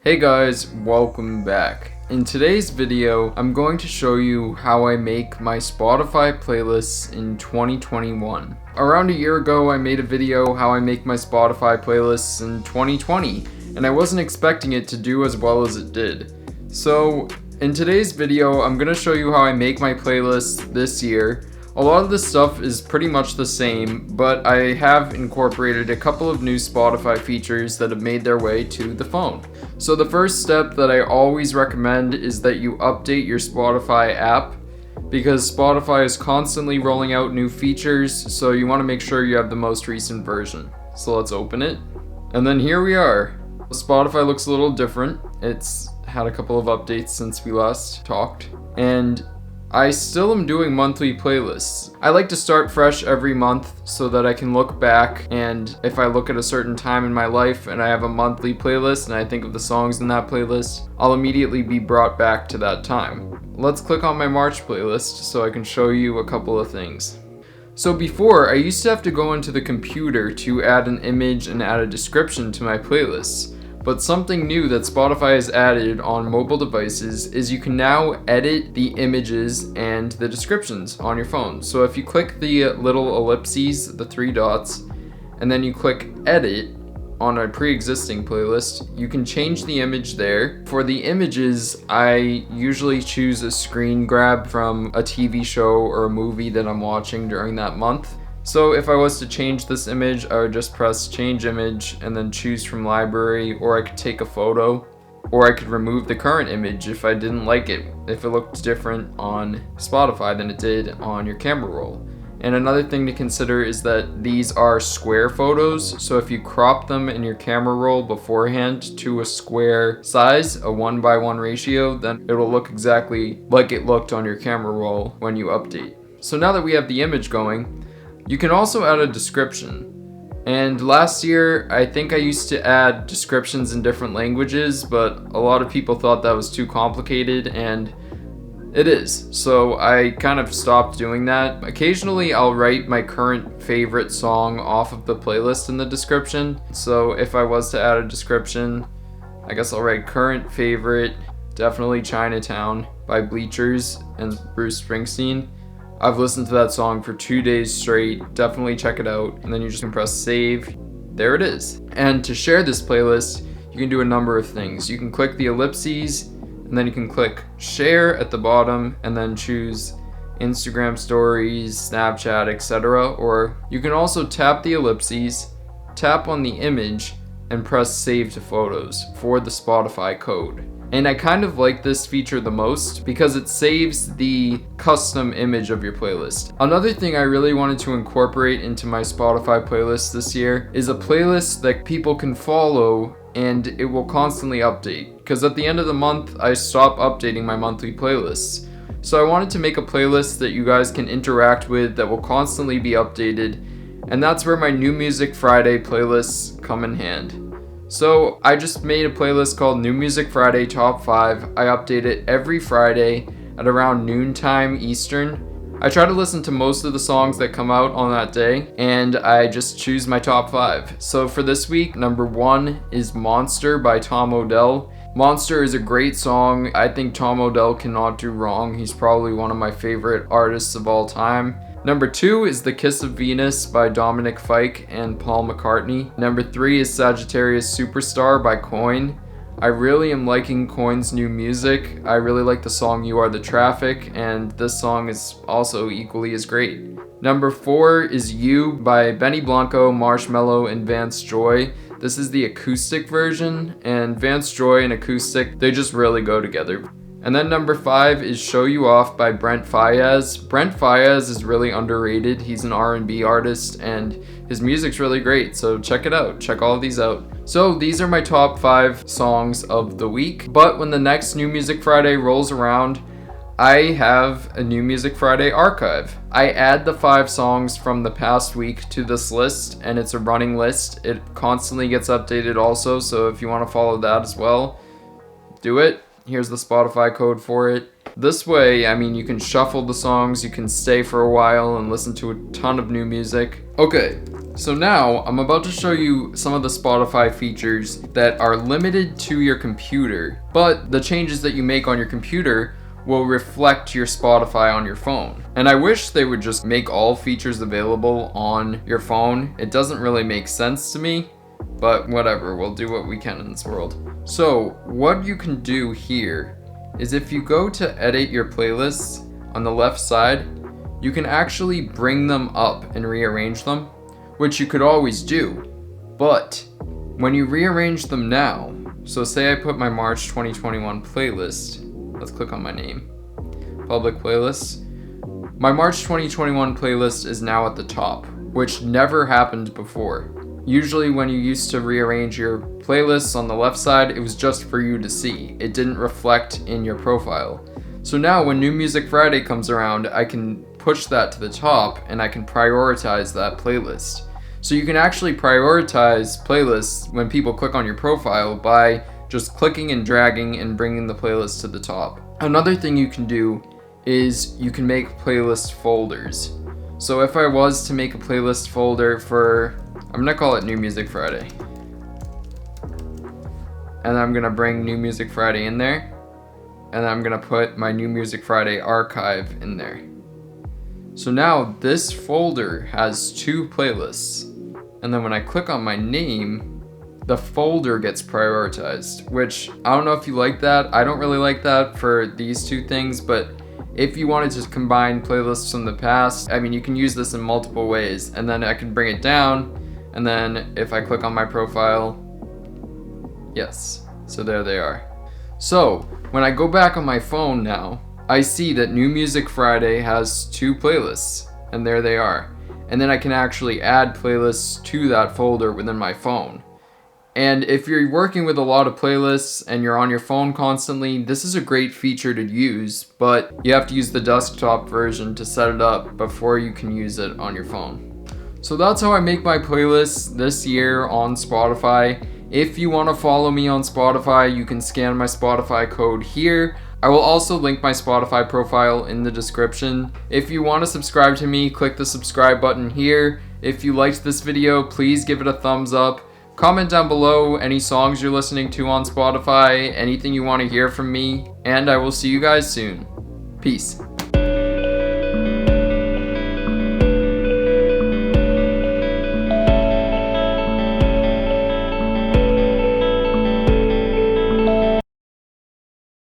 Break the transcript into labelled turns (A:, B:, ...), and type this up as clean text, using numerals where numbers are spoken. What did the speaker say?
A: Hey guys, welcome back. In today's video, I'm going to show you how I make my Spotify playlists in 2021. Around a year ago, I made a video how I make my Spotify playlists in 2020, and I wasn't expecting it to do as well as it did. So, in today's video, I'm going to show you how I make my playlists this year. A lot of this stuff is pretty much the same, but I have incorporated a couple of new Spotify features that have made their way to the phone. So the first step that I always recommend is that you update your Spotify app, because Spotify is constantly rolling out new features, so you want to make sure you have the most recent version. So let's open it. And then here we are. Spotify looks a little different. It's had a couple of updates since we last talked. And I still am doing monthly playlists. I like to start fresh every month so that I can look back, and if I look at a certain time in my life and I have a monthly playlist and I think of the songs in that playlist, I'll immediately be brought back to that time. Let's click on my March playlist so I can show you a couple of things. So before, I used to have to go into the computer to add an image and add a description to my playlists. But something new that Spotify has added on mobile devices is you can now edit the images and the descriptions on your phone. So if you click the little ellipses, the three dots, and then you click edit on a pre-existing playlist, you can change the image there. For the images, I usually choose a screen grab from a TV show or a movie that I'm watching during that month. So if I was to change this image, I would just press change image and then choose from library, or I could take a photo, or I could remove the current image if I didn't like it, if it looked different on Spotify than it did on your camera roll. And another thing to consider is that these are square photos, so if you crop them in your camera roll beforehand to a square size, a 1:1 ratio, then it will look exactly like it looked on your camera roll when you update. So now that we have the image going, you can also add a description. And last year, I think I used to add descriptions in different languages, but a lot of people thought that was too complicated, and it is. So I kind of stopped doing that. Occasionally, I'll write my current favorite song off of the playlist in the description. So if I was to add a description, I guess I'll write current favorite, definitely Chinatown by Bleachers and Bruce Springsteen. I've listened to that song for 2 days straight, definitely check it out, and then you just can press save. There it is. And to share this playlist, you can do a number of things. You can click the ellipses, and then you can click share at the bottom, and then choose Instagram stories, Snapchat, etc. Or you can also tap the ellipses, tap on the image, and press save to photos for the Spotify code. And I kind of like this feature the most because it saves the custom image of your playlist. Another thing I really wanted to incorporate into my Spotify playlist this year is a playlist that people can follow and it will constantly update. Because at the end of the month, I stop updating my monthly playlists. So I wanted to make a playlist that you guys can interact with that will constantly be updated. And that's where my New Music Friday playlists come in hand. So I just made a playlist called New Music Friday Top 5. I update it every Friday at around noontime Eastern. I try to listen to most of the songs that come out on that day, and I just choose my top 5. So for this week, number 1 is Monster by Tom Odell. Monster is a great song. I think Tom Odell cannot do wrong. He's probably one of my favorite artists of all time. Number 2 is The Kiss of Venus by Dominic Fike and Paul McCartney. Number 3 is Sagittarius Superstar by Coin. I really am liking Coin's new music. I really like the song You Are the Traffic, and this song is also equally as great. Number 4 is You by Benny Blanco, Marshmello, and Vance Joy. This is the acoustic version, and Vance Joy and acoustic, they just really go together. And then number 5 is Show You Off by Brent Faiyaz. Brent Faiyaz is really underrated. He's an R&B artist and his music's really great, so check it out. Check all of these out. So these are my top 5 songs of the week. But when the next New Music Friday rolls around, I have a New Music Friday archive. I add the 5 songs from the past week to this list, and it's a running list. It constantly gets updated also, so if you want to follow that as well, do it. Here's the Spotify code for it. This way, I mean, you can shuffle the songs, you can stay for a while and listen to a ton of new music. Okay, So now, I'm about to show you some of the Spotify features that are limited to your computer, but the changes that you make on your computer will reflect your Spotify on your phone. And I wish they would just make all features available on your phone. It doesn't really make sense to me, but whatever, we'll do what we can in this world. So, what you can do here is if you go to edit your playlists on the left side, you can actually bring them up and rearrange them, which you could always do. But when you rearrange them now, so say I put my March 2021 playlist, let's click on my name, public playlists. My March 2021 playlist is now at the top, which never happened before. Usually when you used to rearrange your playlists on the left side, it was just for you to see. It didn't reflect in your profile. So now when New Music Friday comes around, I can push that to the top and I can prioritize that playlist. So you can actually prioritize playlists when people click on your profile by just clicking and dragging and bringing the playlist to the top. Another thing you can do is you can make playlist folders. So if I was to make a playlist folder for, I'm gonna call it New Music Friday. And I'm gonna bring New Music Friday in there. And I'm gonna put my New Music Friday archive in there. So now this folder has 2 playlists. And then when I click on my name, the folder gets prioritized, which I don't know if you like that. I don't really like that for these 2 things, but if you wanted to combine playlists from the past, I mean, you can use this in multiple ways. And then I can bring it down, and then if I click on my profile, yes, so there they are. So when I go back on my phone now, I see that New Music Friday has 2 playlists, and there they are. And then I can actually add playlists to that folder within my phone. And if you're working with a lot of playlists and you're on your phone constantly, this is a great feature to use, but you have to use the desktop version to set it up before you can use it on your phone. So that's how I make my playlists this year on Spotify. If you want to follow me on Spotify, you can scan my Spotify code here. I will also link my Spotify profile in the description. If you want to subscribe to me, click the subscribe button here. If you liked this video, please give it a thumbs up. Comment down below any songs you're listening to on Spotify, anything you want to hear from me, and I will see you guys soon. Peace.